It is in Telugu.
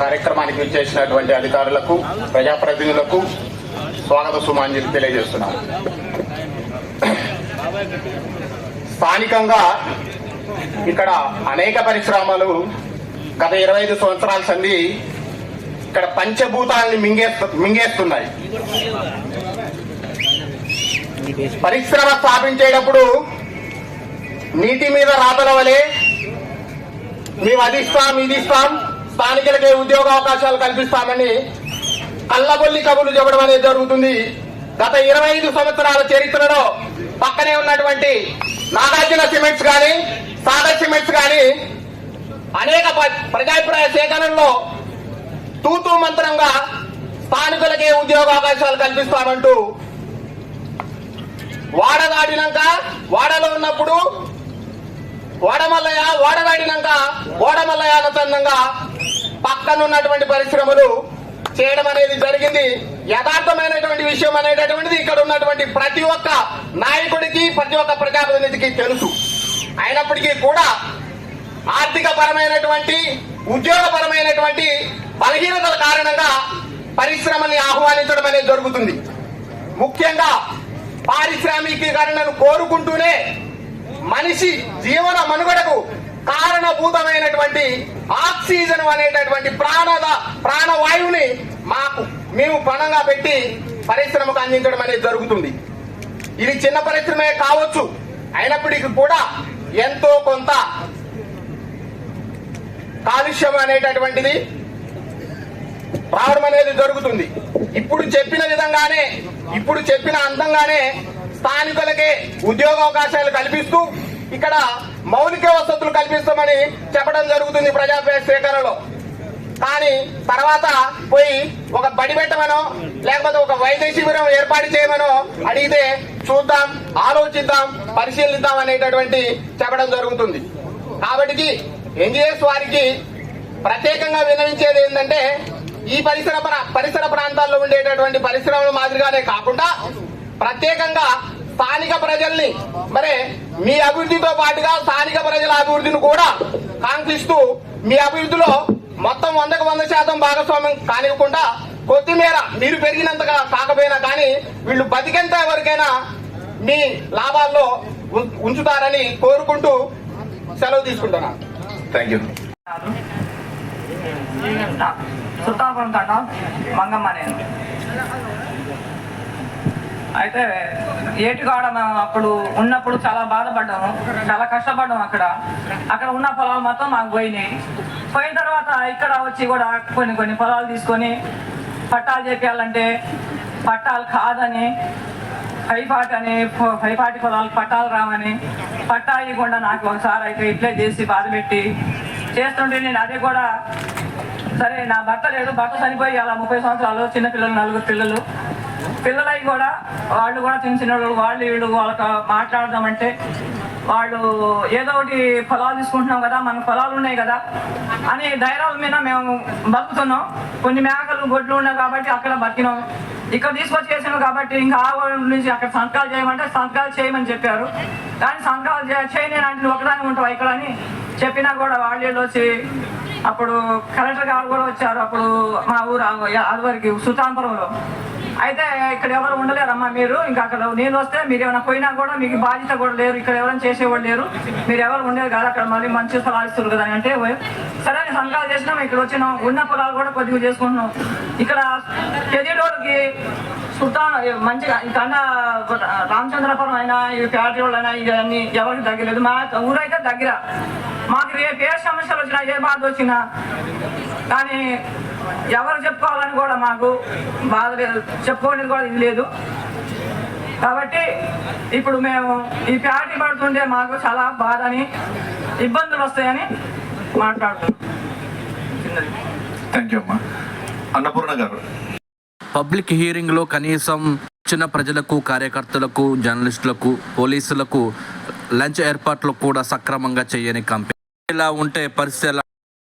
కార్యక్రమానికి విచ్చేసినటువంటి అధికారులకు, ప్రజాప్రతినిధులకు స్వాగత సుమాంజలి తెలియజేస్తున్నాను. స్థానికంగా ఇక్కడ అనేక పరిశ్రమలు గత 25 సంవత్సరాల సంది ఇక్కడ పంచభూతాలని మింగేస్తున్నాయి. పరిశ్రమ స్థాపించేటప్పుడు నీటి మీద రాతల వలె మేము అది ఇస్తాం, ఇది ఇస్తాం, స్థానికులకే ఉద్యోగ అవకాశాలు కల్పిస్తామని కళ్ళబొల్లి కబుర్లు చెప్పడం అనేది జరుగుతుంది. గత 25 సంవత్సరాల చరిత్రలో పక్కనే ఉన్నటువంటి నాగార్జున సిమెంట్స్ కానీ, సాగర్ సిమెంట్స్ కానీ అనేక ప్రజాభిప్రాయ సేకరణలో తూతూ మంత్రంగా స్థానికులకే ఉద్యోగ అవకాశాలు కల్పిస్తామంటూ వాడదాడినాక, వాడలో ఉన్నప్పుడు వాడదాడినాక ఓడమల్లయ్య అనుసంధంగా పక్కనున్నటువంటి పరిశ్రమలు చేయడం అనేది జరిగింది. యథార్థమైనటువంటి విషయం అనేటటువంటిది ఇక్కడ ఉన్నటువంటి ప్రతి ఒక్క నాయకుడికి, ప్రతి ఒక్క ప్రజాప్రతినిధికి తెలుసు. అయినప్పటికీ కూడా ఆర్థిక పరమైనటువంటి, ఉద్యోగపరమైనటువంటి బలహీనతల కారణంగా పరిశ్రమల్ని ఆహ్వానించడం అనేది జరుగుతుంది. ముఖ్యంగా పారిశ్రామికీకరణను కోరుకుంటూనే మనిషి జీవన మనుగడకు కారణభూతమైనటువంటి ఆక్సిజన్ అనేటటువంటి ప్రాణవాయువుని మేము పణంగా పెట్టి పరిశ్రమకు అందించడం అనేది జరుగుతుంది. ఇది చిన్న పరిశ్రమే కావచ్చు, అయినప్పటికీ కూడా ఎంతో కొంత కాలుష్యం అనేటటువంటిది రావడం అనేది జరుగుతుంది. ఇప్పుడు చెప్పిన విధంగానే, ఇప్పుడు చెప్పిన అందంగానే స్థానికులకే ఉద్యోగ అవకాశాలు కల్పిస్తూ ఇక్కడ మౌలిక వసతులు కల్పిస్తామని చెప్పడం జరుగుతుంది ప్రజాప్రయ సేకరణలో. కానీ తర్వాత పోయి ఒక బడి పెట్టమనో లేకపోతే ఒక వైద్య శిబిరం ఏర్పాటు చేయమనో అడిగితే చూద్దాం, ఆలోచిద్దాం, పరిశీలిద్దాం అనేటటువంటి చెప్పడం జరుగుతుంది. కాబట్టి ఎన్జిఎస్ వారికి ప్రత్యేకంగా విన్నవించేది ఏంటంటే, ఈ పరిసర ప్రాంతాల్లో ఉండేటటువంటి పరిశ్రమల మాదిరిగానే కాకుండా ప్రత్యేకంగా స్థానిక ప్రజల్ని, మరి మీ అభివృద్ధితో పాటుగా స్థానిక ప్రజల అభివృద్ధిని కూడా కాంక్షిస్తూ మీ అభివృద్ధిలో మొత్తం 100% భాగస్వామ్యం కానివ్వకుండా కొద్దిమేర మీరు పెరిగినంతగా కాకపోయినా కానీ వీళ్ళు బతికేంత వరకైనా మీ లాభాల్లో ఉంచుతారని కోరుకుంటూ సెలవు తీసుకుంటున్నాను. Thank you. సుల్తాన్పురం తండం మంగమ్మ. నేను అయితే ఏటికాడ మేము అప్పుడు ఉన్నప్పుడు చాలా బాధపడ్డాము, చాలా కష్టపడ్డాము. అక్కడ ఉన్న పొలాలు మొత్తం మాకు పోయినాయి. పోయిన తర్వాత ఇక్కడ వచ్చి కూడా కొన్ని పొలాలు తీసుకొని పట్టాలు చేపించాలంటే పట్టాలు కాదని, 540 పొలాలు పట్టాలు రావని, పట్టా ఇవ్వకుండా నాకు ఒకసారి అయితే ఇట్లే చేసి బాధ పెట్టి చేస్తుంటే నేను అదే కూడా సరే, నా భర్త లేదు, భర్త చనిపోయి అలా 30 సంవత్సరాలు, చిన్నపిల్లలు 4 పిల్లలవి కూడా వాళ్ళు కూడా చిన్న వాళ్ళు వీళ్ళు వాళ్ళకి మాట్లాడదామంటే వాళ్ళు ఏదో ఒకటి పొలాలు తీసుకుంటున్నాం కదా, మన పొలాలు ఉన్నాయి కదా అని ధైర్యాల మీద మేము బతుకుతున్నాం. కొన్ని మేకలు గొడ్లు ఉన్నాయి కాబట్టి అక్కడ బతికినాం. ఇక్కడ తీసుకొచ్చి చేసినాం కాబట్టి ఇంకా ఆ నుంచి అక్కడ సంతకాలు చేయమంటే సంతకాలు చేయమని చెప్పారు. కానీ సంతకాలు చేయని అంటే ఒకదాని ఉంటావు ఇక్కడ అని చెప్పినా కూడా వాళ్ళు వచ్చి అప్పుడు కలెక్టర్ గారు కూడా వచ్చారు. అప్పుడు మా ఊరు అదివరకు సుల్తాన్పురంలో. అయితే ఇక్కడ ఎవరు ఉండలేరమ్మా, మీరు ఇంకా అక్కడ నేను వస్తే మీరు ఏమైనా పోయినా కూడా మీకు బాధ్యత కూడా లేరు, ఇక్కడ ఎవరైనా చేసేవాళ్ళు లేరు, మీరు ఎవరు ఉండేది కాదు, అక్కడ మళ్ళీ మంచి స్థలాలు ఇస్తారు కదా అంటే సరే సంతకాలు చేసినాం. ఇక్కడ వచ్చినాం, ఉన్న పొలాలు కూడా కొద్దిగా చేసుకుంటున్నాం. ఇక్కడ తెదిలోకి సుల్తాన్ మంచిగా ఇక్కడ రామచంద్రపురం అయినా ఈ ఫ్యాక్టరీ వాళ్ళు అయినా ఇవన్నీ ఎవరికి తగ్గలేదు. మా ఊరైతే దగ్గర. మాకు రేపు ఏ సమస్యలు వచ్చినా, ఏ బాధ వచ్చినా కానీ ఎవరు చెప్పుకోవాలని కూడా మాకు బాధ లేదు, చెప్పుకోవడానికి కూడా ఇది లేదు. కాబట్టి ఇప్పుడు మేము ఈ ఫ్యాక్టరీ పడుతుంటే మాకు చాలా బాధని, ఇబ్బందులు వస్తాయని మాట్లాడుతున్నాం. థ్యాంక్ యూ అమ్మా. అన్నపూర్ణ గారు. పబ్లిక్ హియరింగ్లో కనీసం చిన్న ప్రజలకు, కార్యకర్తలకు, జర్నలిస్టులకు, పోలీసులకు లంచ్ ఏర్పాట్లు కూడా సక్రమంగా చేయని కంపెనీ. ఇలా ఉంటే పరిస్థితి